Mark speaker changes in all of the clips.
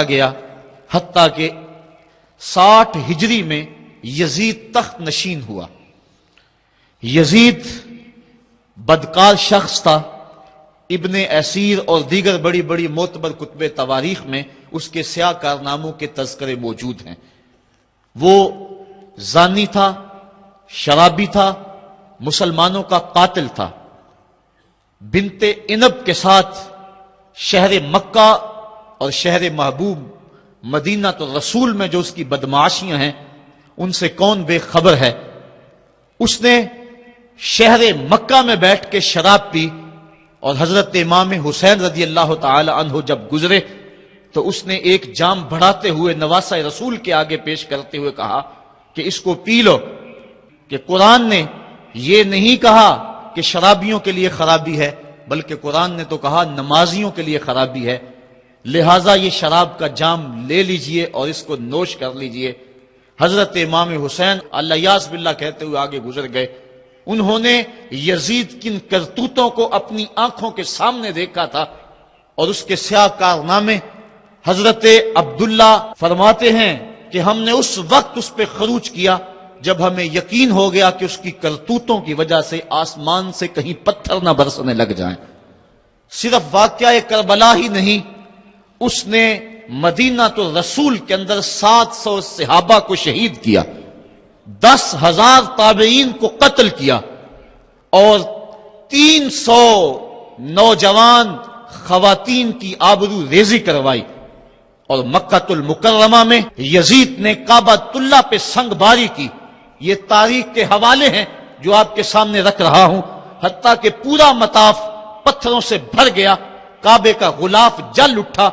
Speaker 1: گیا حتیٰ کہ 60 ہجری میں یزید تخت نشین ہوا۔ یزید بدکار شخص تھا، ابن اسیر اور دیگر بڑی بڑی معتبر کتب تواریخ میں اس کے سیاہ کارناموں کے تذکرے موجود ہیں۔ وہ زانی تھا، شرابی تھا، مسلمانوں کا قاتل تھا۔ بنت عنب کے ساتھ شہر مکہ اور شہر محبوب مدینہ تو رسول میں جو اس کی بدمعاشیاں ہیں ان سے کون بے خبر ہے۔ اس نے شہر مکہ میں بیٹھ کے شراب پی، اور حضرت امام حسین رضی اللہ تعالی عنہ جب گزرے تو اس نے ایک جام بڑھاتے ہوئے نواسہ رسول کے آگے پیش کرتے ہوئے کہا کہ اس کو پی لو، کہ قرآن نے یہ نہیں کہا کہ شرابیوں کے لیے خرابی ہے، بلکہ قرآن نے تو کہا نمازیوں کے لیے خرابی ہے، لہٰذا یہ شراب کا جام لے لیجئے اور اس کو نوش کر لیجئے۔ حضرت امام حسین اللہ یاس باللہ کہتے ہوئے آگے گزر گئے۔ انہوں نے یزید کن کرتوتوں کو اپنی آنکھوں کے سامنے دیکھا تھا، اور اس کے سیاہ کارنامے حضرت عبداللہ فرماتے ہیں کہ ہم نے اس وقت اس پہ خروج کیا جب ہمیں یقین ہو گیا کہ اس کی کرتوتوں کی وجہ سے آسمان سے کہیں پتھر نہ برسنے لگ جائیں۔ صرف واقعہ کربلا ہی نہیں، اس نے مدینہ تو رسول کے اندر 700 صحابہ کو شہید کیا، 10,000 تابعین کو قتل کیا، اور 300 نوجوان خواتین کی آبرو ریزی کروائی۔ اور مکہ المکرمہ میں یزید نے کعبۃ اللہ پہ سنگ باری کی۔ یہ تاریخ کے حوالے ہیں جو آپ کے سامنے رکھ رہا ہوں۔ حتیٰ کہ پورا مطاف پتھروں سے بھر گیا، کعبے کا غلاف جل اٹھا۔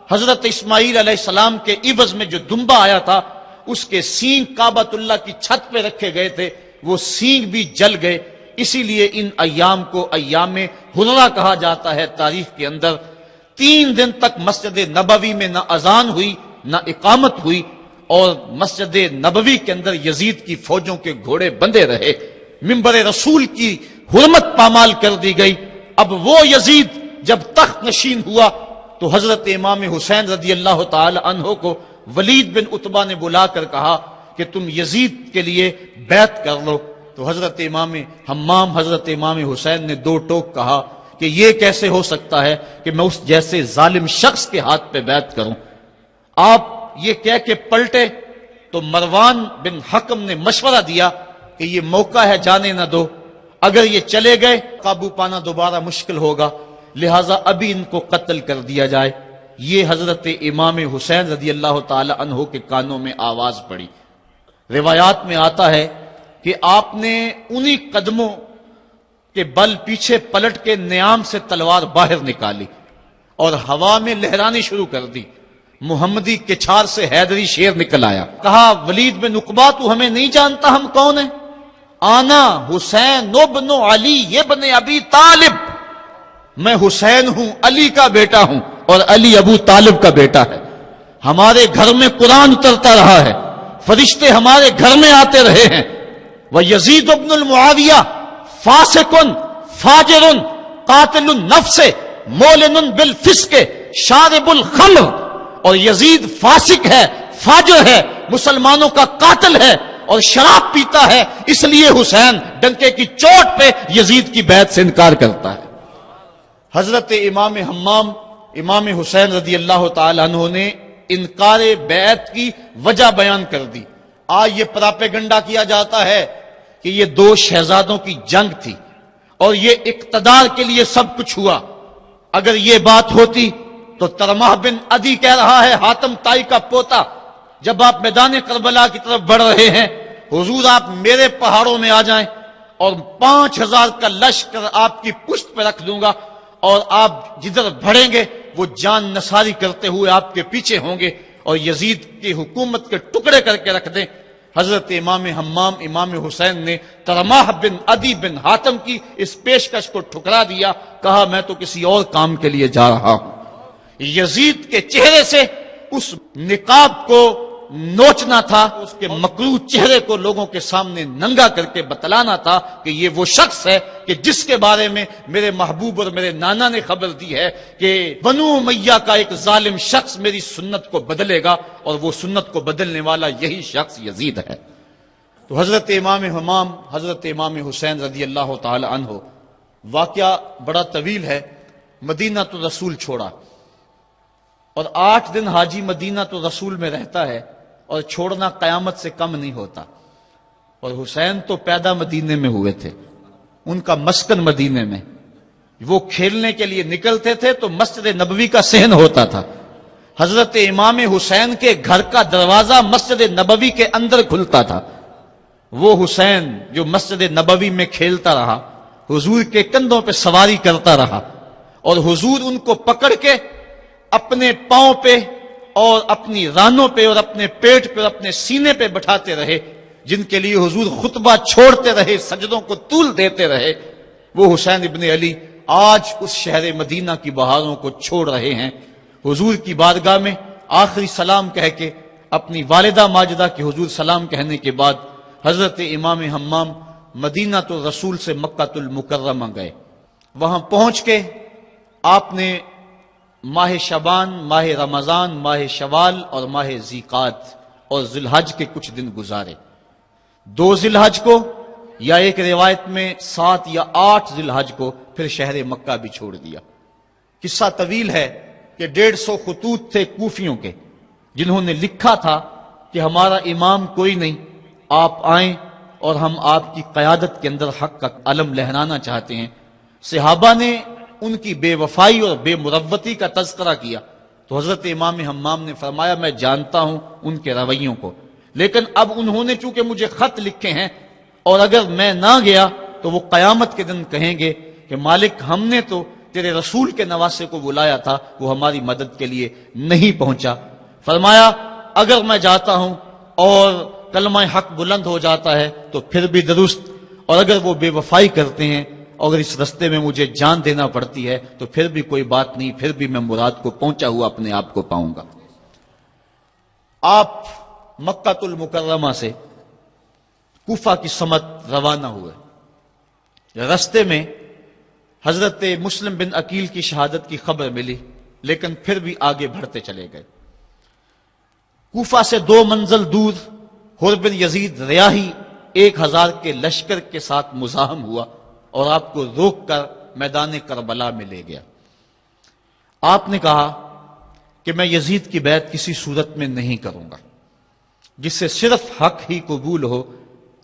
Speaker 1: حضرت اسماعیل علیہ السلام کے عوض میں جو دمبا آیا تھا اس کے سینگ کعبۃ اللہ کی چھت پہ رکھے گئے تھے، وہ سینگ بھی جل گئے۔ اسی لیے ان ایام کو ایام حرہ کہا جاتا ہے تاریخ کے اندر۔ 3 دن تک مسجد نبوی میں نہ اذان ہوئی نہ اقامت ہوئی، اور مسجد نبوی کے اندر یزید کی فوجوں کے گھوڑے بندھے رہے۔ منبر رسول کی حرمت پامال کر دی گئی۔ اب وہ یزید جب تخت نشین ہوا تو حضرت امام حسین رضی اللہ تعالی عنہ کو ولید بن عتبہ نے بلا کر کہا کہ تم یزید کے لیے بیعت کر لو۔ تو حضرت امام حمام حضرت امام حسین نے 2 ٹوک کہا کہ یہ کیسے ہو سکتا ہے کہ میں اس جیسے ظالم شخص کے ہاتھ پہ بیعت کروں۔ آپ یہ کہہ کے پلٹے تو مروان بن حکم نے مشورہ دیا کہ یہ موقع ہے، جانے نہ دو، اگر یہ چلے گئے قابو پانا دوبارہ مشکل ہوگا، لہٰذا ابھی ان کو قتل کر دیا جائے۔ یہ حضرت امام حسین رضی اللہ تعالی عنہ کے کانوں میں آواز پڑی۔ روایات میں آتا ہے کہ آپ نے انہی قدموں کے بل پیچھے پلٹ کے نیام سے تلوار باہر نکالی اور ہوا میں لہرانی شروع کر دی۔ محمدی کچھار سے حیدری شیر نکل آیا۔ کہا ولید بن عقبہ تو ہمیں نہیں جانتا ہم کون ہیں؟ آنا حسین ابن علی ابن ابی طالب، میں حسین ہوں، علی کا بیٹا ہوں، اور علی ابو طالب کا بیٹا ہے۔ ہمارے گھر میں قرآن اترتا رہا ہے، فرشتے ہمارے گھر میں آتے رہے ہیں۔ وَيَزِيدُ ابن المعاویہ فاسقن فاجرن قاتل النفس مولن بالفسق شارب الخمر، اور یزید فاسق ہے، فاجر ہے، مسلمانوں کا قاتل ہے اور شراب پیتا ہے، اس لیے حسین ڈنکے کی چوٹ پہ یزید کی بیعت سے انکار کرتا ہے۔ حضرت امام حمام امام حسین رضی اللہ تعالی عنہ نے انکار بیعت کی وجہ بیان کر دی۔ آج یہ پراپیگنڈا کیا جاتا ہے کہ یہ 2 شہزادوں کی جنگ تھی اور یہ اقتدار کے لیے سب کچھ ہوا۔ اگر یہ بات ہوتی تو ترمح بن عدی کہہ رہا ہے، حاتم طائی کا پوتا، جب آپ میدان کربلا کی طرف بڑھ رہے ہیں، حضور آپ میرے پہاڑوں میں آ جائیں اور 5000 کا لشکر آپ کی پشت پہ رکھ دوں گا، اور آپ جدھر بڑھیں گے وہ جان نثاری کرتے ہوئے آپ کے پیچھے ہوں گے اور یزید کی حکومت کے ٹکڑے کر کے رکھ دیں۔ حضرت امام حمام امام حسین نے ترمح بن عدی بن حاتم کی اس پیشکش کو ٹھکرا دیا، کہا میں تو کسی اور کام کے لیے جا رہا ہوں۔ یزید کے چہرے سے اس نقاب کو نوچنا تھا، اس کے مکروہ چہرے کو لوگوں کے سامنے ننگا کر کے بتلانا تھا کہ یہ وہ شخص ہے کہ جس کے بارے میں میرے محبوب اور میرے نانا نے خبر دی ہے کہ بنو امیہ کا ایک ظالم شخص میری سنت کو بدلے گا، اور وہ سنت کو بدلنے والا یہی شخص یزید ہے۔ تو حضرت امام حمام حضرت امام حسین رضی اللہ تعالی عنہ، واقعہ بڑا طویل ہے، مدینہ تو رسول چھوڑا، اور 8 دن حاجی مدینہ تو رسول میں رہتا ہے، اور چھوڑنا قیامت سے کم نہیں ہوتا۔ اور حسین تو پیدا مدینے میں ہوئے تھے، ان کا مسکن مدینے میں، وہ کھیلنے کے لیے نکلتے تھے تو مسجد نبوی کا صحن ہوتا تھا۔ حضرت امام حسین کے گھر کا دروازہ مسجد نبوی کے اندر کھلتا تھا۔ وہ حسین جو مسجد نبوی میں کھیلتا رہا، حضور کے کندھوں پہ سواری کرتا رہا، اور حضور ان کو پکڑ کے اپنے پاؤں پہ اور اپنی رانوں پہ اور اپنے پیٹ پہ اور اپنے سینے پہ بٹھاتے رہے، جن کے لیے حضور خطبہ چھوڑتے رہے، سجدوں کو طول دیتے رہے۔ وہ حسین ابن علی آج اس شہر مدینہ کی بہاروں کو چھوڑ رہے ہیں۔ حضور کی بارگاہ میں آخری سلام کہہ کے اپنی والدہ ماجدہ کے حضور سلام کہنے کے بعد حضرت امام حمام مدینہ تو رسول سے مکہ المکرمہ گئے۔ وہاں پہنچ کے آپ نے ماہ شعبان، ماہ رمضان، ماہ شوال اور ماہ ذیقعد اور ذی الحج کے کچھ دن گزارے۔ 2 ذی الحج کو، یا ایک روایت میں 7 یا 8 ذی الحج کو پھر شہر مکہ بھی چھوڑ دیا۔ قصہ طویل ہے کہ 150 خطوط تھے کوفیوں کے، جنہوں نے لکھا تھا کہ ہمارا امام کوئی نہیں، آپ آئیں اور ہم آپ کی قیادت کے اندر حق کا علم لہرانا چاہتے ہیں۔ صحابہ نے ان کی بے وفائی اور بے مروتی کا تذکرہ کیا تو حضرت امام حمام نے فرمایا میں جانتا ہوں ان کے رویوں کو، لیکن اب انہوں نے چونکہ مجھے خط لکھے ہیں، اور اگر میں نہ گیا تو وہ قیامت کے دن کہیں گے کہ مالک ہم نے تو تیرے رسول کے نواسے کو بلایا تھا، وہ ہماری مدد کے لیے نہیں پہنچا۔ فرمایا اگر میں جاتا ہوں اور کلمہ حق بلند ہو جاتا ہے تو پھر بھی درست، اور اگر وہ بے وفائی کرتے ہیں اور اس رستے میں مجھے جان دینا پڑتی ہے تو پھر بھی کوئی بات نہیں، پھر بھی میں مراد کو پہنچا ہوا اپنے آپ کو پاؤں گا۔ آپ مکہ المکرمہ سے کوفہ کی سمت روانہ ہوئے۔ رستے میں حضرت مسلم بن عقیل کی شہادت کی خبر ملی، لیکن پھر بھی آگے بڑھتے چلے گئے۔ کوفہ سے 2 منزل دور حر بن یزید ریاحی 1000 کے لشکر کے ساتھ مزاحم ہوا اور آپ کو روک کر میدان کربلا میں لے گیا۔ آپ نے کہا کہ میں یزید کی بیعت کسی صورت میں نہیں کروں گا، جس سے صرف حق ہی قبول ہو،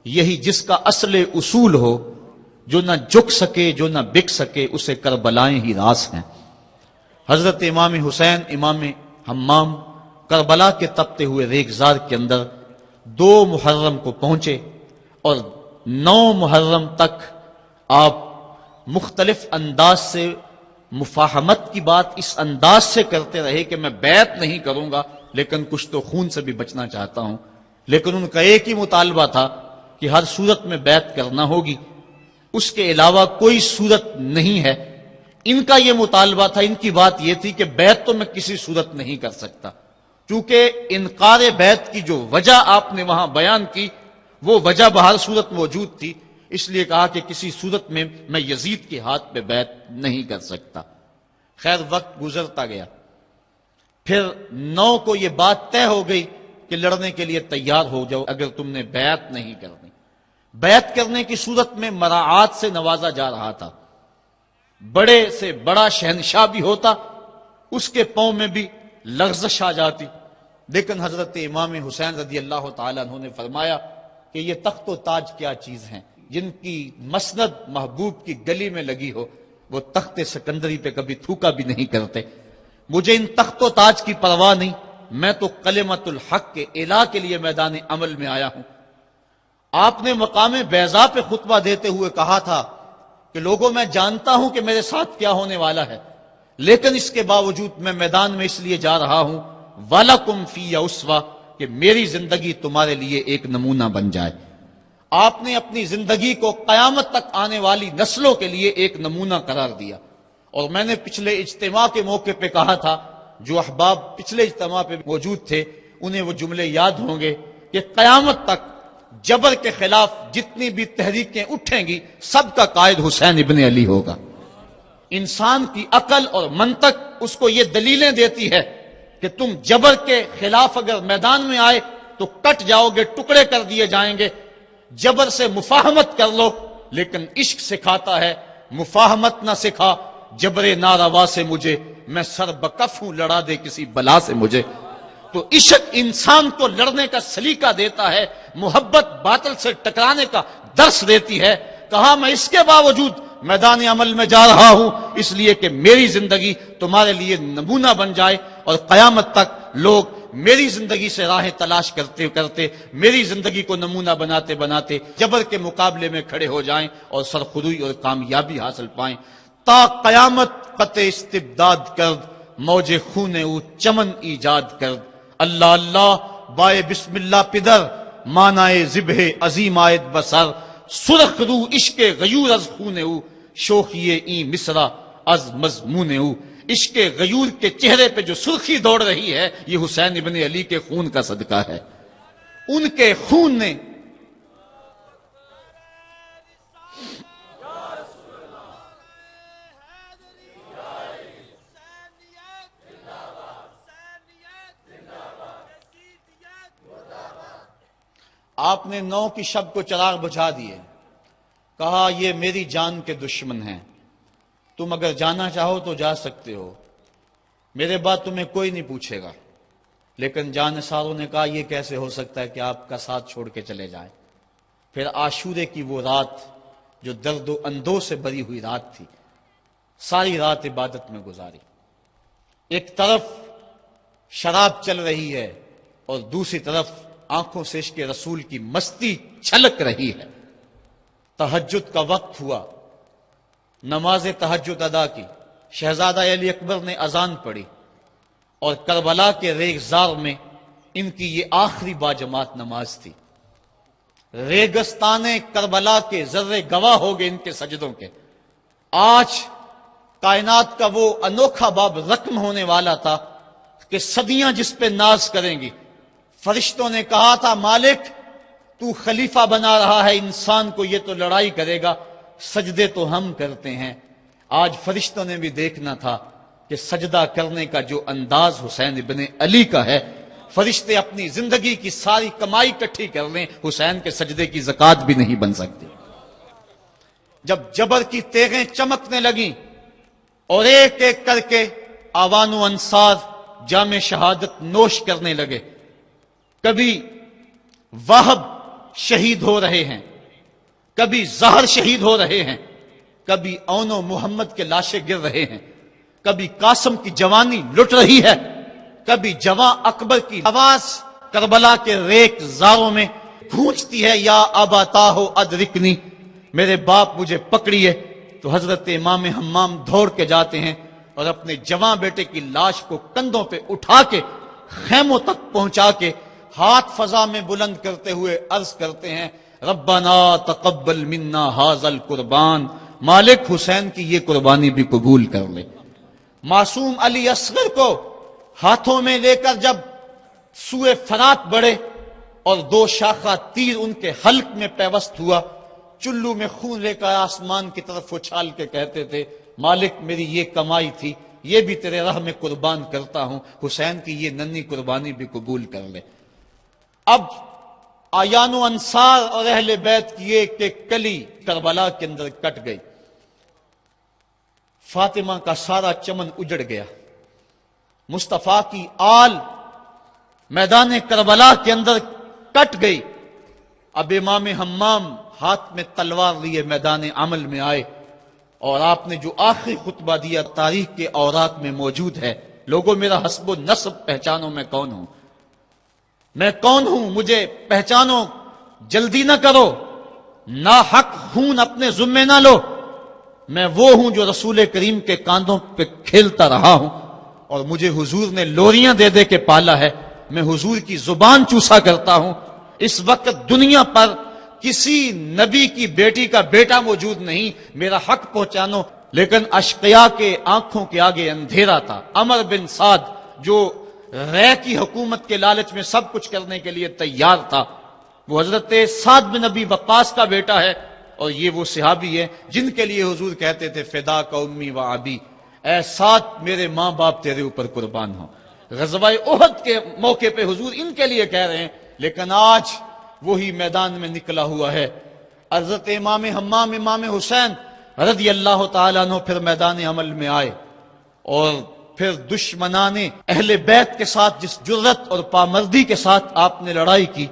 Speaker 1: یہی جس کا اصل اصول ہو، جو نہ جھک سکے جو نہ بک سکے، اسے کربلائیں ہی راس ہیں۔ حضرت امام حسین امام حمام کربلا کے تپتے ہوئے ریگزار کے اندر 2 محرم کو پہنچے، اور 9 محرم تک آپ مختلف انداز سے مفاہمت کی بات اس انداز سے کرتے رہے کہ میں بیعت نہیں کروں گا، لیکن کچھ تو خون سے بھی بچنا چاہتا ہوں۔ لیکن ان کا ایک ہی مطالبہ تھا کہ ہر صورت میں بیعت کرنا ہوگی، اس کے علاوہ کوئی صورت نہیں ہے۔ ان کا یہ مطالبہ تھا، ان کی بات یہ تھی کہ بیعت تو میں کسی صورت نہیں کر سکتا، چونکہ انکار بیعت کی جو وجہ آپ نے وہاں بیان کی وہ وجہ بہر صورت موجود تھی، اس لیے کہا کہ کسی صورت میں میں یزید کے ہاتھ پہ بیعت نہیں کر سکتا۔ خیر وقت گزرتا گیا، پھر 9 کو یہ بات طے ہو گئی کہ لڑنے کے لیے تیار ہو جاؤ اگر تم نے بیعت نہیں کرنی۔ بیعت کرنے کی صورت میں مراعات سے نوازا جا رہا تھا، بڑے سے بڑا شہنشاہ بھی ہوتا اس کے پاؤں میں بھی لغزش آ جاتی، لیکن حضرت امام حسین رضی اللہ تعالیٰ عنہ نے فرمایا کہ یہ تخت و تاج کیا چیز ہیں، جن کی مسند محبوب کی گلی میں لگی ہو وہ تخت سکندری پہ کبھی تھوکا بھی نہیں کرتے۔ مجھے ان تخت و تاج کی پرواہ نہیں، میں تو کلمت الحق کے اعلیٰ کے لیے میدان عمل میں آیا ہوں۔ آپ نے مقام بیضا پہ خطبہ دیتے ہوئے کہا تھا کہ لوگوں میں جانتا ہوں کہ میرے ساتھ کیا ہونے والا ہے، لیکن اس کے باوجود میں میدان میں اس لیے جا رہا ہوں وَلَكُمْ فِيَّ أُسْوَةٌ کہ میری زندگی تمہارے لیے ایک نمونہ بن جائے۔ آپ نے اپنی زندگی کو قیامت تک آنے والی نسلوں کے لیے ایک نمونہ قرار دیا، اور میں نے پچھلے اجتماع کے موقع پہ کہا تھا، جو احباب پچھلے اجتماع پہ موجود تھے انہیں وہ جملے یاد ہوں گے کہ قیامت تک جبر کے خلاف جتنی بھی تحریکیں اٹھیں گی سب کا قائد حسین ابن علی ہوگا۔ انسان کی عقل اور منطق اس کو یہ دلیلیں دیتی ہے کہ تم جبر کے خلاف اگر میدان میں آئے تو کٹ جاؤ گے، ٹکڑے کر دیے جائیں گے۔ جبر سے مفاہمت کر لو، لیکن عشق سکھاتا ہے مفاہمت نہ سکھا، جبر ناروا سے مجھے، میں سر بکف ہوں، لڑا دے کسی بلا سے مجھے۔ تو عشق انسان کو لڑنے کا سلیقہ دیتا ہے، محبت باطل سے ٹکرانے کا درس دیتی ہے۔ کہا میں اس کے باوجود میدان عمل میں جا رہا ہوں اس لیے کہ میری زندگی تمہارے لیے نمونہ بن جائے اور قیامت تک لوگ میری زندگی سے راہیں تلاش کرتے کرتے میری زندگی کو نمونہ بناتے بناتے جبر کے مقابلے میں کھڑے ہو جائیں اور سرخروئی اور کامیابی حاصل پائیں۔ تا قیامت قطع استبداد کرد، موج خون او چمن ایجاد کرد۔ اللہ اللہ بائے بسم اللہ پدر، مانائے ذبح عظیم آیت بسر۔ سرخ رو عشق غیور از خون او، شوخی این مصرع از مضمون او۔ عشق غیور کے چہرے پہ جو سرخی دوڑ رہی ہے یہ حسین ابن علی کے خون کا صدقہ ہے۔ ان کے خون نے آپ نے 9 کی شب کو چراغ بجھا دیے، کہا یہ میری جان کے دشمن ہیں، تم اگر جانا چاہو تو جا سکتے ہو، میرے بعد تمہیں کوئی نہیں پوچھے گا۔ لیکن جانثاروں نے کہا یہ کیسے ہو سکتا ہے کہ آپ کا ساتھ چھوڑ کے چلے جائیں۔ پھر عاشورے کی وہ رات جو درد و اندوہ سے بھری ہوئی رات تھی، ساری رات عبادت میں گزاری۔ ایک طرف شراب چل رہی ہے اور دوسری طرف آنکھوں سے عشق رسول کی مستی چھلک رہی ہے۔ تہجد کا وقت ہوا، نماز تہجد ادا کی، شہزادہ علی اکبر نے اذان پڑھی اور کربلا کے ریگزار میں ان کی یہ آخری باجماعت نماز تھی۔ ریگستان کربلا کے ذرے گواہ ہو گئے ان کے سجدوں کے۔ آج کائنات کا وہ انوکھا باب رقم ہونے والا تھا کہ صدیاں جس پہ ناز کریں گی۔ فرشتوں نے کہا تھا مالک تو خلیفہ بنا رہا ہے انسان کو، یہ تو لڑائی کرے گا، سجدے تو ہم کرتے ہیں۔ آج فرشتوں نے بھی دیکھنا تھا کہ سجدہ کرنے کا جو انداز حسین ابن علی کا ہے، فرشتے اپنی زندگی کی ساری کمائی اکٹھی کر لیں، حسین کے سجدے کی زکوٰۃ بھی نہیں بن سکتی۔ جب جبر کی تیغیں چمکنے لگیں اور ایک ایک کر کے آوان و انصار جام شہادت نوش کرنے لگے، کبھی وہب شہید ہو رہے ہیں، کبھی زہر شہید ہو رہے ہیں، کبھی اون و محمد کے لاشیں گر رہے ہیں، کبھی قاسم کی جوانی لٹ رہی ہے، کبھی جواں اکبر کی آواز کربلا کے ریک زاروں میں گونجتی ہے، یا ابا ہو ادرکنی، میرے باپ مجھے پکڑیے۔ تو حضرت امام حمام دوڑ کے جاتے ہیں اور اپنے جواں بیٹے کی لاش کو کندھوں پہ اٹھا کے خیموں تک پہنچا کے ہاتھ فضا میں بلند کرتے ہوئے عرض کرتے ہیں ربنا تقبل منا ھذا القربان، مالک حسین کی یہ قربانی بھی قبول کر لے۔ معصوم علی اصغر کو ہاتھوں میں لے کر جب سوئے فرات بڑھے اور 2 شاخہ تیر ان کے حلق میں پیوست ہوا، چلو میں خون لے کر آسمان کی طرف اچھال کے کہتے تھے مالک میری یہ کمائی تھی، یہ بھی تیرے راہ میں قربان کرتا ہوں، حسین کی یہ ننھی قربانی بھی قبول کر لے۔ اب آیان و انصار اور اہل بیت کی ایک ایک کلی کربلا کے اندر کٹ گئی، فاطمہ کا سارا چمن اجڑ گیا، مصطفیٰ کی آل میدان کربلا کے اندر کٹ گئی۔ اب امام حمام ہاتھ میں تلوار لیے میدان عمل میں آئے اور آپ نے جو آخری خطبہ دیا تاریخ کے اوراق میں موجود ہے، لوگوں میرا حسب و نسب پہچانو میں کون ہوں، میں کون ہوں مجھے پہچانو، جلدی نہ کرو، ناحق خون اپنے ذمے نہ لو، میں وہ ہوں جو رسول کریم کے کاندھوں پہ کھیلتا رہا ہوں اور مجھے حضور نے لوریاں دے دے کے پالا ہے، میں حضور کی زبان چوسا کرتا ہوں۔ اس وقت دنیا پر کسی نبی کی بیٹی کا بیٹا موجود نہیں، میرا حق پہنچانو۔ لیکن اشقیاء کے آنکھوں کے آگے اندھیرا تھا۔ عمر بن سعد جو رے کی حکومت کے لالچ میں سب کچھ کرنے کے لیے تیار تھا، وہ حضرت سعد بن ابی وقاص کا بیٹا ہے، اور یہ وہ صحابی ہے جن کے لیے حضور کہتے تھے فدا کا امی و ابی، اے سعد میرے ماں باپ تیرے اوپر قربان ہوں۔ غزوہ احد کے موقع پہ حضور ان کے لیے کہہ رہے ہیں، لیکن آج وہی میدان میں نکلا ہوا ہے۔ حضرت امام حمام امام حسین رضی اللہ تعالیٰ عنہ پھر میدان عمل میں آئے، اور پھر دشمنان اہل بیت کے ساتھ جس جرت اور پامردی کے ساتھ آپ نے لڑائی کی،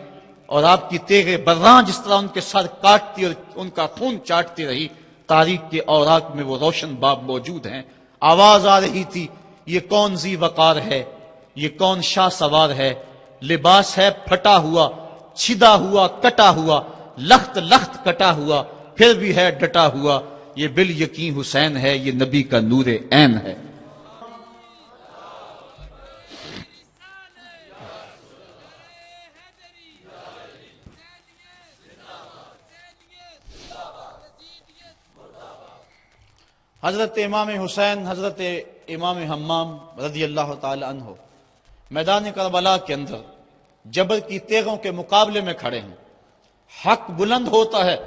Speaker 1: اور آپ کی تیغ براں جس طرح ان کے سر کاٹتی اور ان کا خون چاٹتی رہی، تاریخ کے اوراق میں وہ روشن باب موجود ہیں۔ آواز آ رہی تھی، یہ کون ذی وقار ہے، یہ کون شاہ سوار ہے، لباس ہے پھٹا ہوا، چھدا ہوا، کٹا ہوا، لخت لخت کٹا ہوا، پھر بھی ہے ڈٹا ہوا، یہ بال یقین حسین ہے، یہ نبی کا نور عین ہے۔ حضرت امام حسین حضرت امام حمام رضی اللہ تعالی عنہ میدان کربلا کے اندر جبر کی تیغوں کے مقابلے میں کھڑے ہیں۔ حق بلند ہوتا ہے،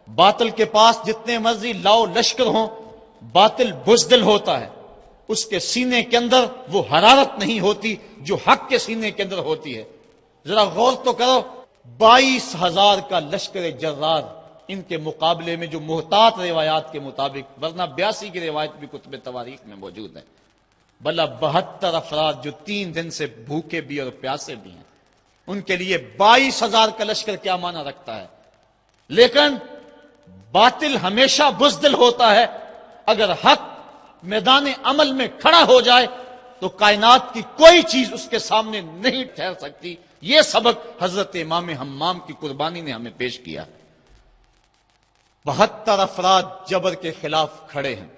Speaker 1: باطل کے پاس جتنے مرضی لاؤ لشکر ہوں، باطل بزدل ہوتا ہے، اس کے سینے کے اندر وہ حرارت نہیں ہوتی جو حق کے سینے کے اندر ہوتی ہے۔ ذرا غور تو کرو، 22,000 کا لشکر جرار ان کے مقابلے میں، جو محتاط روایات کے مطابق، ورنہ 82 کی روایت بھی کتب تواریخ میں موجود ہے، بلا 72 افراد جو 3 دن سے بھوکے بھی اور پیاسے بھی ہیں، ان کے لیے 22,000 کا لشکر کیا معنی رکھتا ہے۔ لیکن باطل ہمیشہ بزدل ہوتا ہے، اگر حق میدان عمل میں کھڑا ہو جائے تو کائنات کی کوئی چیز اس کے سامنے نہیں ٹھہر سکتی۔ یہ سبق حضرت امام حمام کی قربانی نے ہمیں پیش کیا۔ 72 افراد جبر کے خلاف کھڑے ہیں،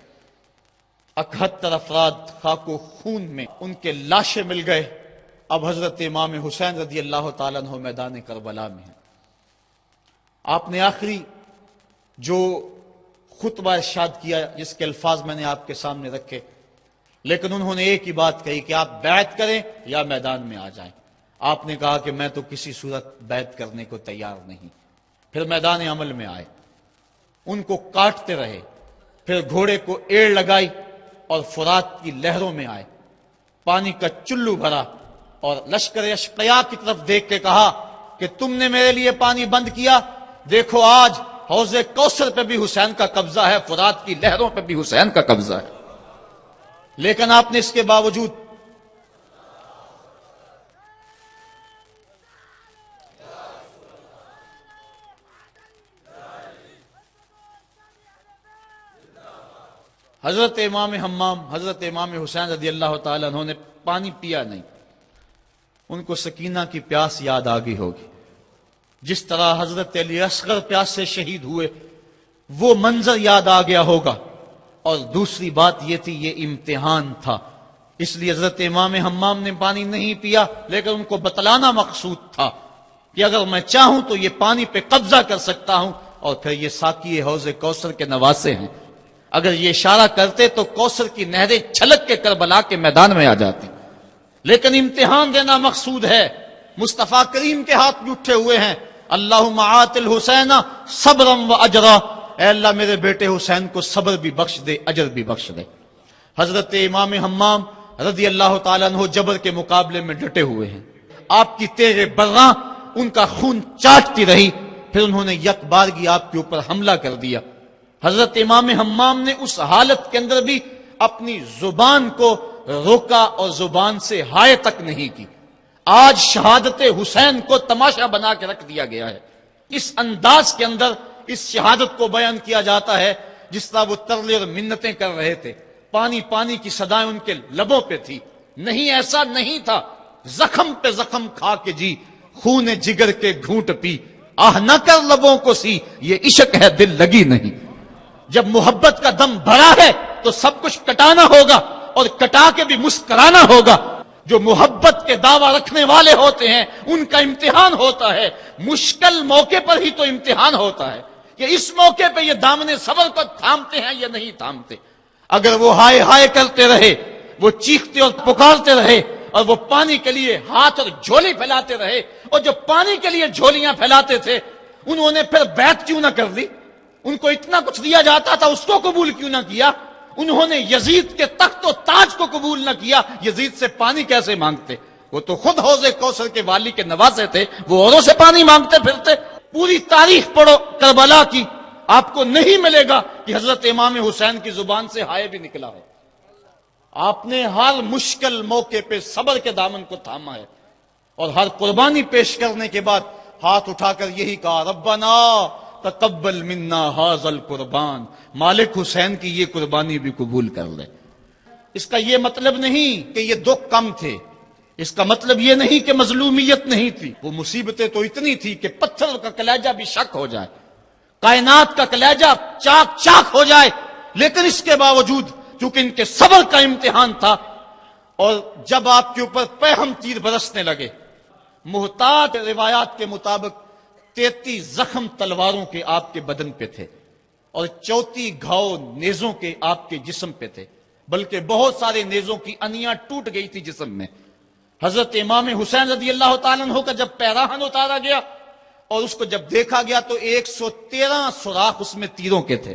Speaker 1: 71 افراد خاک و خون میں ان کے لاشیں مل گئے۔ اب حضرت امام حسین رضی اللہ تعالیٰ عنہ میدان کربلا میں ہیں۔ آپ نے آخری جو خطبہ ارشاد کیا، جس کے الفاظ میں نے آپ کے سامنے رکھے، لیکن انہوں نے ایک ہی بات کہی کہ آپ بیعت کریں یا میدان میں آ جائیں۔ آپ نے کہا کہ میں تو کسی صورت بیعت کرنے کو تیار نہیں۔ پھر میدان عمل میں آئے، ان کو کاٹتے رہے، پھر گھوڑے کو ایڑ لگائی اور فرات کی لہروں میں آئے، پانی کا چلو بھرا اور لشکر اشقیاء کی طرف دیکھ کے کہا کہ تم نے میرے لیے پانی بند کیا، دیکھو آج حوض کوثر پہ بھی حسین کا قبضہ ہے، فرات کی لہروں پہ بھی حسین کا قبضہ ہے۔ لیکن آپ نے اس کے باوجود حضرت امام حمام حضرت امام حسین رضی اللہ تعالیٰ عنہ نے پانی پیا نہیں۔ ان کو سکینہ کی پیاس یاد آ گئی ہوگی، جس طرح حضرت علی اصغر پیاس سے شہید ہوئے، وہ منظر یاد آ گیا ہوگا۔ اور دوسری بات یہ تھی، یہ امتحان تھا، اس لیے حضرت امام حمام نے پانی نہیں پیا، لیکن ان کو بتلانا مقصود تھا کہ اگر میں چاہوں تو یہ پانی پہ قبضہ کر سکتا ہوں، اور پھر یہ ساقی حوض کوثر کے نواسے ہیں، اگر یہ اشارہ کرتے تو کوثر کی نہریں چھلک کے کربلا کے میدان میں آ جاتی۔ لیکن امتحان دینا مقصود ہے۔ مصطفیٰ کریم کے ہاتھ بھی اٹھے ہوئے ہیں، اللہم آت الحسین صبرا و اجرا، اے اللہ میرے بیٹے حسین کو صبر بھی بخش دے، اجر بھی بخش دے۔ حضرت امام حمام رضی اللہ تعالیٰ عنہ جبر کے مقابلے میں ڈٹے ہوئے ہیں، آپ کی تیغ براں ان کا خون چاٹتی رہی، پھر انہوں نے یک بارگی آپ کے اوپر حملہ کر دیا۔ حضرت امام حمام نے اس حالت کے اندر بھی اپنی زبان کو روکا اور زبان سے ہائے تک نہیں کی۔ آج شہادت حسین کو تماشا بنا کے رکھ دیا گیا ہے، اس انداز کے اندر اس شہادت کو بیان کیا جاتا ہے جس طرح وہ ترلے اور منتیں کر رہے تھے، پانی پانی کی صدائیں ان کے لبوں پہ تھی۔ نہیں، ایسا نہیں تھا، زخم پہ زخم کھا کے جی، خون جگر کے گھونٹ پی، آہ نہ کر لبوں کو سی، یہ عشق ہے دل لگی نہیں۔ جب محبت کا دم بھرا ہے تو سب کچھ کٹانا ہوگا، اور کٹا کے بھی مسکرانا ہوگا۔ جو محبت کے دعویٰ رکھنے والے ہوتے ہیں ان کا امتحان ہوتا ہے، مشکل موقع پر ہی تو امتحان ہوتا ہے کہ اس موقع پہ یہ دامن صبر کو تھامتے ہیں یا نہیں تھامتے۔ اگر وہ ہائے ہائے کرتے رہے، وہ چیختے اور پکارتے رہے اور وہ پانی کے لیے ہاتھ اور جھولی پھیلاتے رہے، اور جو پانی کے لیے جھولیاں پھیلاتے تھے انہوں نے پھر بیعت کیوں نہ کر لی؟ ان کو اتنا کچھ دیا جاتا تھا، اس کو قبول کیوں نہ کیا؟ انہوں نے یزید کے تخت و تاج کو قبول نہ کیا، یزید سے پانی کیسے مانگتے؟ وہ تو خود حوض کوثر کے والی کے نواسے تھے، وہ اوروں سے پانی مانگتے پھرتے۔ پوری تاریخ پڑھو کربلا کی، آپ کو نہیں ملے گا کہ حضرت امام حسین کی زبان سے ہائے بھی نکلا ہو۔ آپ نے ہر مشکل موقع پہ صبر کے دامن کو تھاما ہے، اور ہر قربانی پیش کرنے کے بعد ہاتھ اٹھا کر یہی کہا، ربنا تقبل منا ھذا القربان، مالک حسین کی یہ قربانی بھی قبول کر لے۔ اس کا یہ مطلب نہیں کہ یہ دکھ کم تھے، اس کا مطلب یہ نہیں کہ مظلومیت نہیں تھی، وہ مصیبتیں تو اتنی تھی کہ پتھر کا کلیجہ بھی شک ہو جائے، کائنات کا کلیجہ چاک چاک ہو جائے، لیکن اس کے باوجود چونکہ ان کے صبر کا امتحان تھا، اور جب آپ کے اوپر پہم تیر برسنے لگے، محتاط روایات کے مطابق 33 زخم تلواروں کے آپ کے بدن پہ تھے، اور 34 گھاؤ نیزوں کے آپ کے جسم پہ تھے، بلکہ بہت سارے نیزوں کی انیاں ٹوٹ گئی تھی جسم میں۔ حضرت امام حسین رضی اللہ تعالیٰ عنہ کا جب پیراہن اتارا گیا اور اس کو جب دیکھا گیا تو 113 سوراخ اس میں تیروں کے تھے،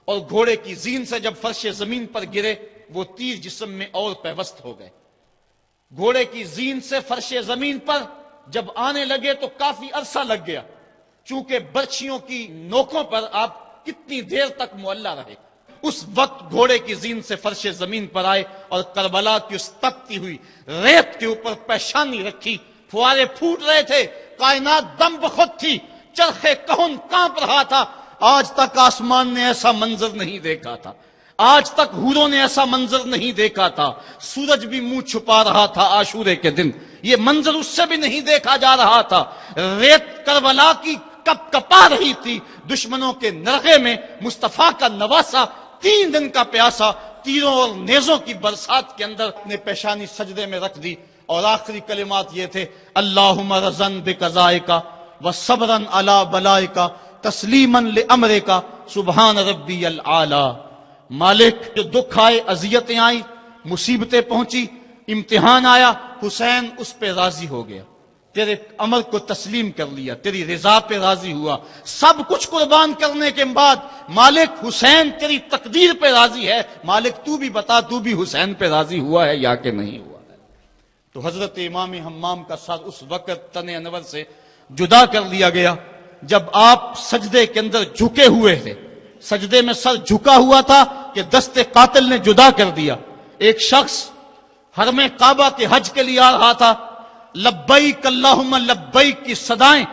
Speaker 1: اور گھوڑے کی زین سے جب فرش زمین پر گرے وہ تیر جسم میں اور پیوست ہو گئے۔ گھوڑے کی زین سے فرش زمین پر جب آنے لگے تو کافی عرصہ لگ گیا، چونکہ برچھیوں کی نوکوں پر آپ کتنی دیر تک معلّہ رہے۔ اس وقت گھوڑے کی زین سے فرش زمین پر آئے اور کربلا کی اس تپتی ہوئی ریت کے اوپر پیشانی رکھی، فوارے پھوٹ رہے تھے، کائنات دم بخود تھی، چرخ کہن کانپ رہا تھا۔ آج تک آسمان نے ایسا منظر نہیں دیکھا تھا، آج تک حوروں نے ایسا منظر نہیں دیکھا تھا، سورج بھی منہ چھپا رہا تھا عاشورے کے دن، یہ منظر اس سے بھی نہیں دیکھا جا رہا تھا۔ ریت کربلا کی کپ کپا رہی تھی، دشمنوں کے نرغے میں مصطفیٰ کا نواسا 3 دن کا پیاسا تیروں اور نیزوں کی برسات کے اندر نے پیشانی سجدے میں رکھ دی، اور آخری کلمات یہ تھے، اللہم رضن بقضائک وصبرا علی بلائک تسلیما لامرک سبحان ربی العالی۔ مالک، جو دکھ آئے، اذیتیں آئی، مصیبتیں پہنچی، امتحان آیا، حسین اس پہ راضی ہو گیا، تیرے امر کو تسلیم کر لیا، تیری رضا پہ راضی ہوا۔ سب کچھ قربان کرنے کے بعد مالک حسین تیری تقدیر پہ راضی ہے، مالک تو بھی بتا، تو بھی حسین پہ راضی ہوا ہے یا کہ نہیں ہوا ہے؟ تو حضرت امام حمام کا سر اس وقت تن انور سے جدا کر لیا گیا جب آپ سجدے کے اندر جھکے ہوئے تھے، سجدے میں سر جھکا ہوا تھا کہ دست قاتل نے جدا کر دیا۔ ایک شخص حرم کعبہ کے حج کے لیے آ رہا تھا، لبیک اللہم لبیک کی صدائیں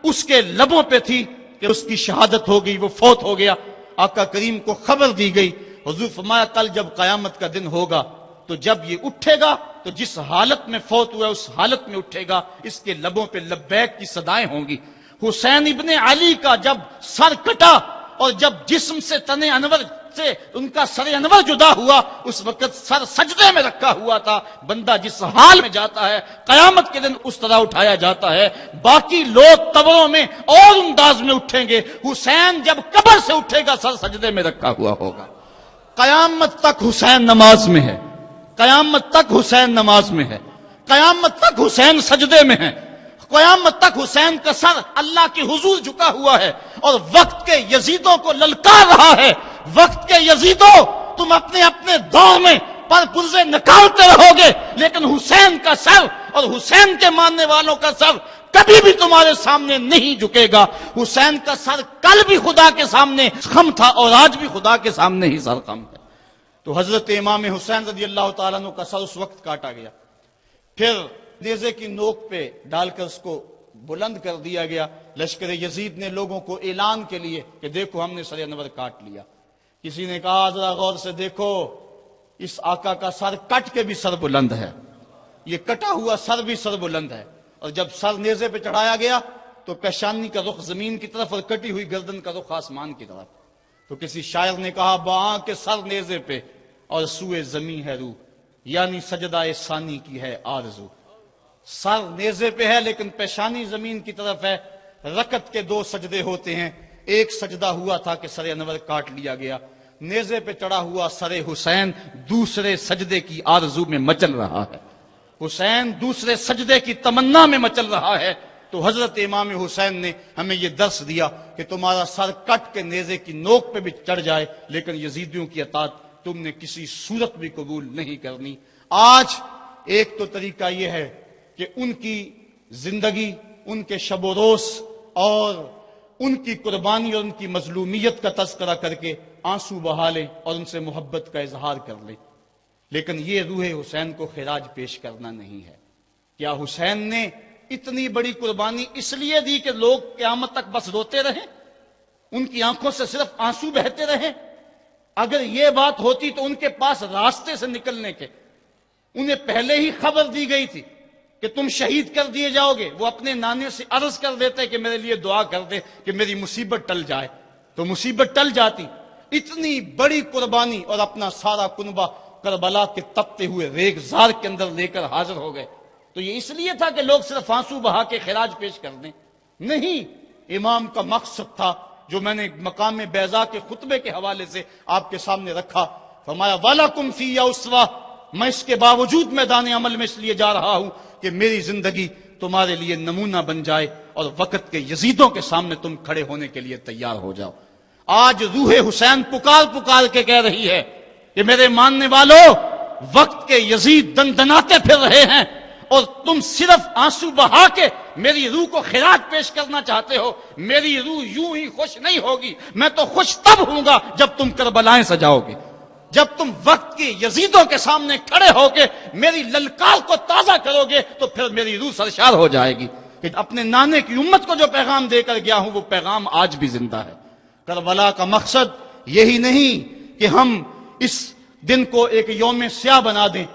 Speaker 1: اس کے لبوں پہ تھی کہ اس کی شہادت ہو گئی، وہ فوت ہو گیا۔ آقا کریم کو خبر دی گئی، حضور فرمایا کل جب قیامت کا دن ہوگا تو جب یہ اٹھے گا تو جس حالت میں فوت ہوا اس حالت میں اٹھے گا، اس کے لبوں پہ لبیک کی صدائیں ہوں گی۔ حسین ابن علی کا جب سر کٹا اور جب جسم سے تن انور سے ان کا سر انور جدا ہوا، اس وقت سر سجدے میں رکھا ہوا تھا۔ بندہ جس حال میں جاتا ہے قیامت کے دن اس طرح اٹھایا جاتا ہے۔ باقی لوگ قبروں میں اور انداز میں اٹھیں گے، حسین جب قبر سے اٹھے گا سر سجدے میں رکھا ہوا ہوگا۔ قیامت تک حسین نماز میں ہے، قیامت تک حسین نماز میں ہے، قیامت تک حسین سجدے میں ہے، قیامت تک حسین کا سر اللہ کے حضور جھکا ہوا ہے، اور وقت کے یزیدوں کو للکار رہا ہے، وقت کے یزیدوں تم اپنے اپنے دور میں پر پرزے نکالتے رہو گے، لیکن حسین کا سر اور حسین کے ماننے والوں کا سر کبھی بھی تمہارے سامنے نہیں جھکے گا۔ حسین کا سر کل بھی خدا کے سامنے خم تھا اور آج بھی خدا کے سامنے ہی سر خم ہے۔ تو حضرت امام حسین رضی اللہ تعالیٰ عنہ کا سر اس وقت کاٹا گیا، پھر نیزے کی نوک پہ ڈال کر اس کو بلند کر دیا گیا۔ لشکر یزید نے لوگوں کو اعلان کے لیے کہ دیکھو ہم نے سر انور کاٹ لیا۔ کسی نے کہا ذرا غور سے دیکھو، اس آقا کا سر کٹ کے بھی سر بلند ہے، یہ کٹا ہوا سر بھی سر بلند ہے۔ اور جب سر نیزے پہ چڑھایا گیا تو پیشانی کا رخ زمین کی طرف اور کٹی ہوئی گردن کا رخ آسمان کی طرف۔ تو کسی شاعر نے کہا باں کے سر نیزے پہ اور سوئے زمین ہے روح، یعنی سجدہ ثانی کی ہے آرزو۔ سر نیزے پہ ہے لیکن پیشانی زمین کی طرف ہے۔ رکعت کے 2 سجدے ہوتے ہیں، ایک سجدہ ہوا تھا کہ سر انور کاٹ لیا گیا، نیزے پہ چڑھا ہوا سر حسین دوسرے سجدے کی آرزو میں مچل رہا ہے۔
Speaker 2: حسین دوسرے سجدے کی تمنا میں مچل رہا ہے، تو حضرت امام حسین نے ہمیں یہ درس دیا کہ تمہارا سر کٹ کے نیزے کی نوک پہ بھی چڑھ جائے لیکن یزیدیوں کی اطاعت تم نے کسی صورت بھی قبول نہیں کرنی۔ آج ایک تو طریقہ یہ ہے کہ ان کی زندگی، ان کے شب و روز اور ان کی قربانی اور ان کی مظلومیت کا تذکرہ کر کے آنسو بہا لیں اور ان سے محبت کا اظہار کر لیں، لیکن یہ روح حسین کو خراج پیش کرنا نہیں ہے۔ کیا حسین نے اتنی بڑی قربانی اس لیے دی کہ لوگ قیامت تک بس روتے رہیں، ان کی آنکھوں سے صرف آنسو بہتے رہیں؟ اگر یہ بات ہوتی تو ان کے پاس راستے سے نکلنے کے، انہیں پہلے ہی خبر دی گئی تھی کہ تم شہید کر دیے جاؤ گے، وہ اپنے نانے سے عرض کر دیتے کہ میرے لیے دعا کر دے کہ میری مصیبت ٹل جائے، تو مصیبت ٹل جاتی۔ اتنی بڑی قربانی اور اپنا سارا کنبہ کربلا کے تپتے ہوئے ریگزار کے اندر لے کر حاضر ہو گئے، تو یہ اس لیے تھا کہ لوگ صرف آنسو بہا کے خراج پیش کر دیں؟ نہیں، امام کا مقصد تھا جو میں نے مقام بیضا کے خطبے کے حوالے سے آپ کے سامنے رکھا۔ فرمایا وَلَكُمْ فِيَّ أُسْوَةٌ، میں اس کے باوجود میدان عمل میں اس لیے جا رہا ہوں کہ میری زندگی تمہارے لیے نمونہ بن جائے اور وقت کے یزیدوں کے سامنے تم کھڑے ہونے کے لیے تیار ہو جاؤ۔ آج روح حسین پکار پکار کے کہہ رہی ہے کہ میرے ماننے والوں، وقت کے یزید دندناتے پھر رہے ہیں اور تم صرف آنسو بہا کے میری روح کو خراج پیش کرنا چاہتے ہو۔ میری روح یوں ہی خوش نہیں ہوگی، میں تو خوش تب ہوں گا جب تم کربلائیں سجاؤ گے، جب تم وقت کے یزیدوں کے سامنے کھڑے ہو کے میری للکار کو تازہ کرو گے تو پھر میری روح سرشار ہو جائے گی کہ اپنے نانے کی امت کو جو پیغام دے کر گیا ہوں وہ پیغام آج بھی زندہ ہے۔ کربلا کا مقصد یہی نہیں کہ ہم اس دن کو ایک یوم سیاہ بنا دیں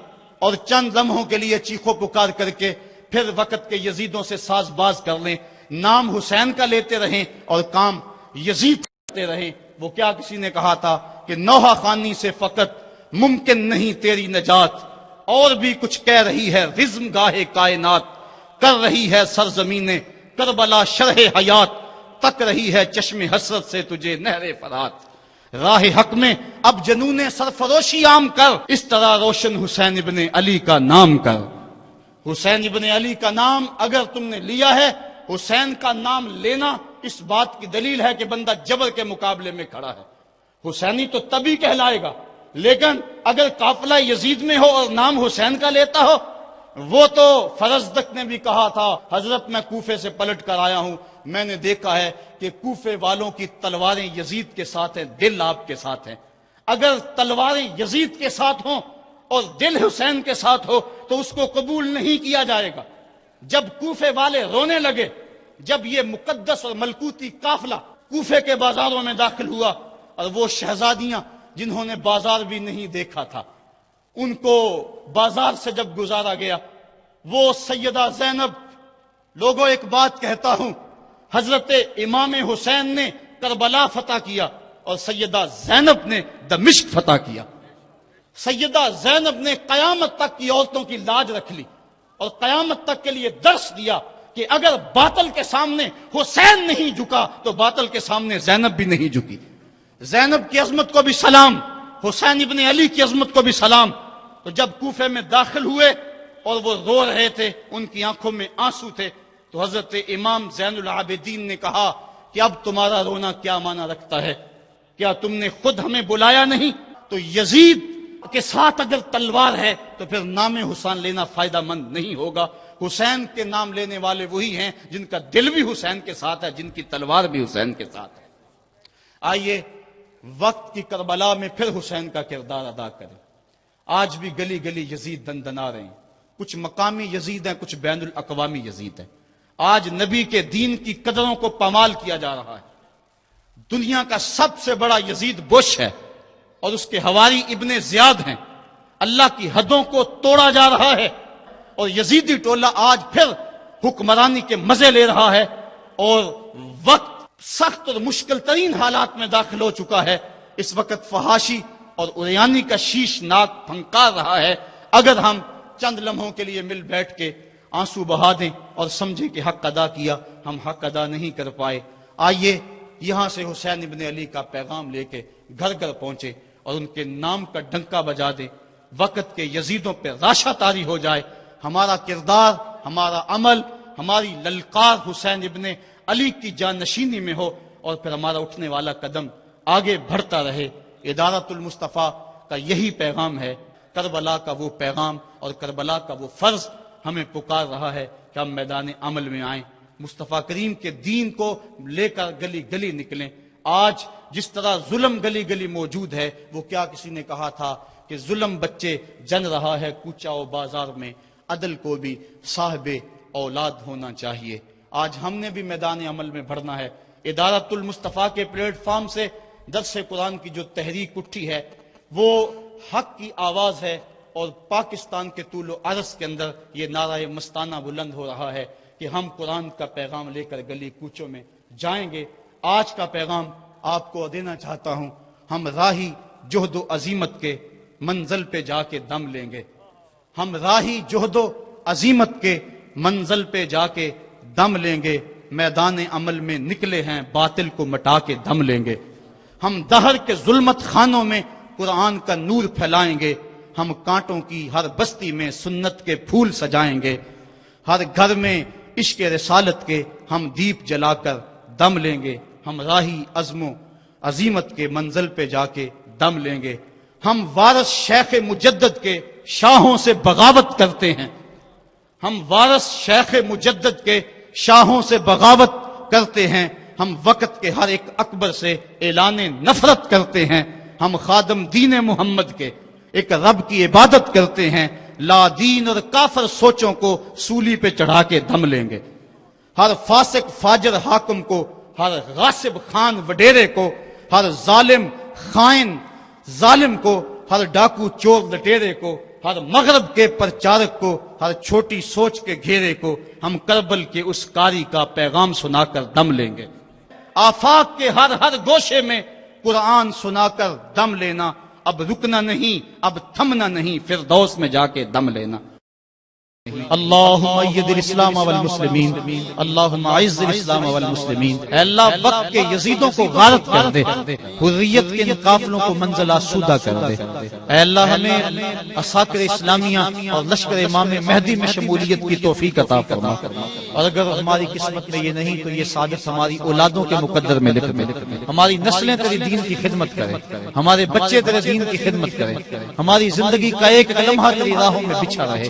Speaker 2: اور چند لمحوں کے لیے چیخو پکار کر کے پھر وقت کے یزیدوں سے ساز باز کر لیں، نام حسین کا لیتے رہیں اور کام یزید کرتے رہیں۔ وہ کیا کسی نے کہا تھا کہ نوحہ خانی سے فقط ممکن نہیں تیری نجات، اور بھی کچھ کہہ رہی ہے رزم گاہ کائنات، کر رہی ہے سرزمین کربلا شرح حیات، تک رہی ہے چشم حسرت سے تجھے نہر فرات۔ راہ حق میں اب جنون سرفروشی عام کر، اس طرح روشن حسین ابن علی کا نام کر۔ حسین ابن علی کا نام اگر تم نے لیا ہے، حسین کا نام لینا اس بات کی دلیل ہے کہ بندہ جبر کے مقابلے میں کھڑا ہے۔ حسینی تو تبھی کہلائے گا، لیکن اگر قافلہ یزید میں ہو اور نام حسین کا لیتا ہو، وہ تو فرزدق نے بھی کہا تھا حضرت میں کوفے سے پلٹ کر آیا ہوں، میں نے دیکھا ہے کہ کوفے والوں کی تلواریں یزید کے ساتھ ہیں، دل آپ کے ساتھ ہیں۔ اگر تلواریں یزید کے ساتھ ہوں اور دل حسین کے ساتھ ہو تو اس کو قبول نہیں کیا جائے گا۔ جب کوفے والے رونے لگے، جب یہ مقدس اور ملکوتی قافلہ کوفے کے بازاروں میں داخل ہوا اور وہ شہزادیاں جنہوں نے بازار بھی نہیں دیکھا تھا، ان کو بازار سے جب گزارا گیا، وہ سیدہ زینب، لوگوں ایک بات کہتا ہوں، حضرت امام حسین نے کربلا فتح کیا اور سیدہ زینب نے دمشق فتح کیا۔ سیدہ زینب نے قیامت تک کی عورتوں کی لاج رکھ لی اور قیامت تک کے لیے درس دیا کہ اگر باطل کے سامنے حسین نہیں جھکا تو باطل کے سامنے زینب بھی نہیں جھکی۔ زینب کی عظمت کو بھی سلام، حسین ابن علی کی عظمت کو بھی سلام۔ تو جب کوفے میں داخل ہوئے اور وہ رو رہے تھے، ان کی آنکھوں میں آنسو تھے، تو حضرت امام زین العابدین نے کہا کہ اب تمہارا رونا کیا معنی رکھتا ہے؟ کیا تم نے خود ہمیں بلایا نہیں؟ تو یزید کے ساتھ اگر تلوار ہے تو پھر نام حسین لینا فائدہ مند نہیں ہوگا۔ حسین کے نام لینے والے وہی ہیں جن کا دل بھی حسین کے ساتھ ہے، جن کی تلوار بھی حسین کے ساتھ ہے۔ آئیے وقت کی کربلا میں پھر حسین کا کردار ادا کریں۔ آج بھی گلی گلی یزید دندنا رہے ہیں، کچھ مقامی یزید ہیں، کچھ بین الاقوامی یزید ہیں۔ آج نبی کے دین کی قدروں کو پامال کیا جا رہا ہے۔ دنیا کا سب سے بڑا یزید بش ہے اور اس کے حواری ابن زیاد ہیں۔ اللہ کی حدوں کو توڑا جا رہا ہے اور یزیدی ٹولہ آج پھر حکمرانی کے مزے لے رہا ہے، اور وقت سخت اور مشکل ترین حالات میں داخل ہو چکا ہے۔ اس وقت فحاشی اور عریانی کا شیش ناک پھنکار رہا ہے۔ اگر ہم چند لمحوں کے لیے مل بیٹھ کے آنسو بہا دیں اور سمجھیں کہ حق ادا کیا، ہم حق ادا نہیں کر پائے۔ آئیے یہاں سے حسین ابن علی کا پیغام لے کے گھر گھر پہنچے اور ان کے نام کا ڈنکا بجا دیں، وقت کے یزیدوں پہ راشا طاری ہو جائے۔ ہمارا کردار، ہمارا عمل، ہماری للکار حسین ابن علی کی جانشینی میں ہو، اور پھر ہمارا اٹھنے والا قدم آگے بڑھتا رہے۔ ادارت المصطفیٰ کا یہی پیغام ہے، کربلا کا وہ پیغام اور کربلا کا وہ فرض ہمیں پکار رہا ہے کہ ہم میدان عمل میں آئیں، مصطفیٰ کریم کے دین کو لے کر گلی گلی نکلیں۔ آج جس طرح ظلم گلی گلی موجود ہے، وہ کیا کسی نے کہا تھا کہ ظلم بچے جن رہا ہے کوچہ و بازار میں، عدل کو بھی صاحب اولاد ہونا چاہیے۔ آج ہم نے بھی میدان عمل میں بڑھنا ہے۔ ادارت المصطفیٰ کے پلیٹ فارم سے درس قرآن کی جو تحریک اٹھی ہے، وہ حق کی آواز ہے، اور پاکستان کے طول و عرض کے اندر یہ نعرہ مستانہ بلند ہو رہا ہے کہ ہم قرآن کا پیغام لے کر گلی کوچوں میں جائیں گے۔ آج کا پیغام آپ کو دینا چاہتا ہوں، ہم راہی جہد و عظیمت کے منزل پہ جا کے دم لیں گے۔ ہم راہی جہد و عظیمت کے منزل پہ جا کے دم لیں گے، میدان عمل میں نکلے ہیں باطل کو مٹا کے دم لیں گے۔ ہم دہر کے ظلمت خانوں میں قرآن کا نور پھیلائیں گے، ہم کانٹوں کی ہر بستی میں سنت کے پھول سجائیں گے، ہر گھر میں عشق رسالت کے ہم دیپ جلا کر دم لیں گے۔ ہم راہی عزم و عظیمت کے منزل پہ جا کے دم لیں گے۔ ہم وارث شیخ مجدد کے شاہوں سے بغاوت کرتے ہیں، ہم وارث شیخ مجدد کے شاہوں سے بغاوت کرتے ہیں، ہم وقت کے ہر ایک اکبر سے اعلان نفرت کرتے ہیں، ہم خادم دین محمد کے ایک رب کی عبادت کرتے ہیں، لا دین اور کافر سوچوں کو سولی پہ چڑھا کے دم لیں گے۔ ہر فاسق فاجر حاکم کو، ہر غاصب خان وڈیرے کو، ہر ظالم خائن ظالم کو، ہر ڈاکو چور لٹیرے کو، ہر مغرب کے پرچارک کو، ہر چھوٹی سوچ کے گھیرے کو ہم کربل کے اس قاری کا پیغام سنا کر دم لیں گے۔ آفاق کے ہر ہر گوشے میں قرآن سنا کر دم لینا، اب رکنا نہیں، اب تھمنا نہیں، فردوس میں جا کے دم لینا۔
Speaker 1: اللہم اید الاسلام والمسلمین، اللہم اعز الاسلام والمسلمین۔ اے اللہ وقت کے یزیدوں کو غارت کر دے، حریت کے ان قافلوں کو منزل آسودہ کر دے۔ اے اللہ ہمیں عساکر اسلامیہ اور لشکر امام مہدی میں شمولیت کی توفیق عطا فرما، اور اگر ہماری قسمت میں یہ نہیں تو یہ سعادت ہماری اولادوں کے مقدر میں لکھ دے۔ ہماری نسلیں تیرے دین کی خدمت کریں، ہمارے بچے تیرے دین کی خدمت کریں، ہماری زندگی کا ایک لمحہ تیری راہوں میں بچھا رہے۔